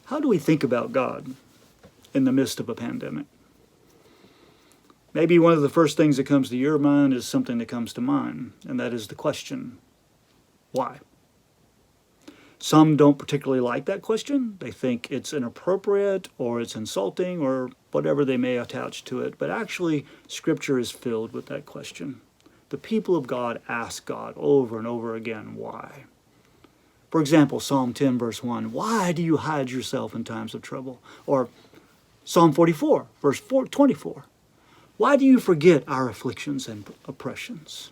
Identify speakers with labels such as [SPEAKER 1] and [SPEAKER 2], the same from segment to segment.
[SPEAKER 1] How do we think about God in the midst of a pandemic? Maybe one of the first things that comes to your mind is something that comes to mine, and that is the question, why? Some don't particularly like that question. They think it's inappropriate or it's insulting or whatever they may attach to it. But actually, Scripture is filled with that question. The people of God ask God over and over again, why? For example, Psalm 10, verse 1, why do you hide yourself in times of trouble? Or Psalm 44, verse 24, why do you forget our afflictions and oppressions?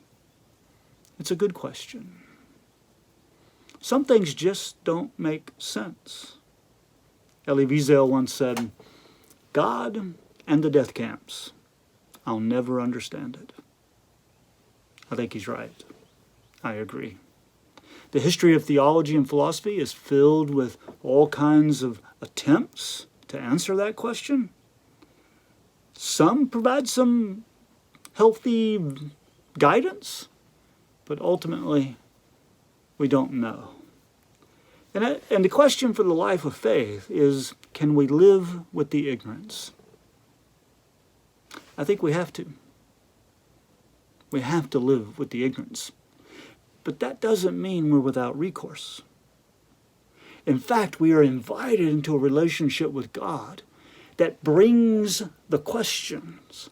[SPEAKER 1] It's a good question. Some things just don't make sense. Elie Wiesel once said, God and the death camps, I'll never understand it. I think he's right. I agree. The history of theology and philosophy is filled with all kinds of attempts to answer that question. Some provide some healthy guidance, but ultimately we don't know. And the question for the life of faith is, can we live with the ignorance? I think we have to. We have to live with the ignorance. But that doesn't mean we're without recourse. In fact, we are invited into a relationship with God that brings the questions,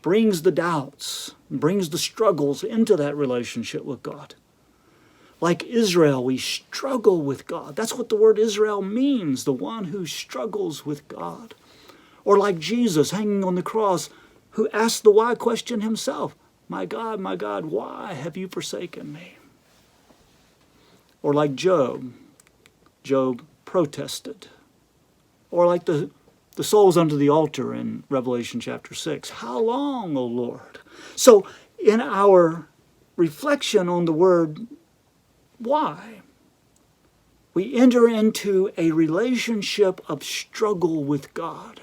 [SPEAKER 1] brings the doubts, brings the struggles into that relationship with God. Like Israel, we struggle with God. That's what the word Israel means, the one who struggles with God. Or like Jesus hanging on the cross, who asked the why question himself. My God, why have you forsaken me? Or like Job protested. Or like the souls under the altar in Revelation chapter 6. How long, O Lord? So in our reflection on the word why, we enter into a relationship of struggle with God.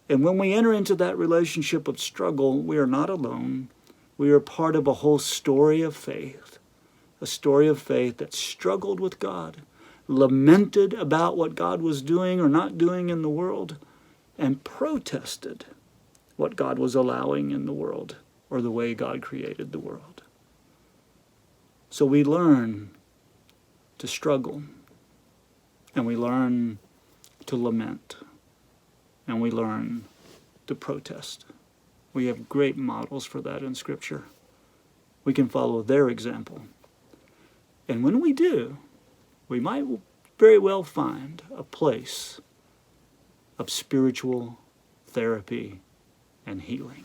[SPEAKER 1] And when we enter into that relationship of struggle, we are not alone. We are part of a whole story of faith. A story of faith that struggled with God, lamented about what God was doing or not doing in the world, and protested what God was allowing in the world or the way God created the world. So we learn to struggle, and we learn to lament, and we learn to protest. We have great models for that in Scripture. We can follow their example. And when we do, we might very well find a place of spiritual therapy and healing.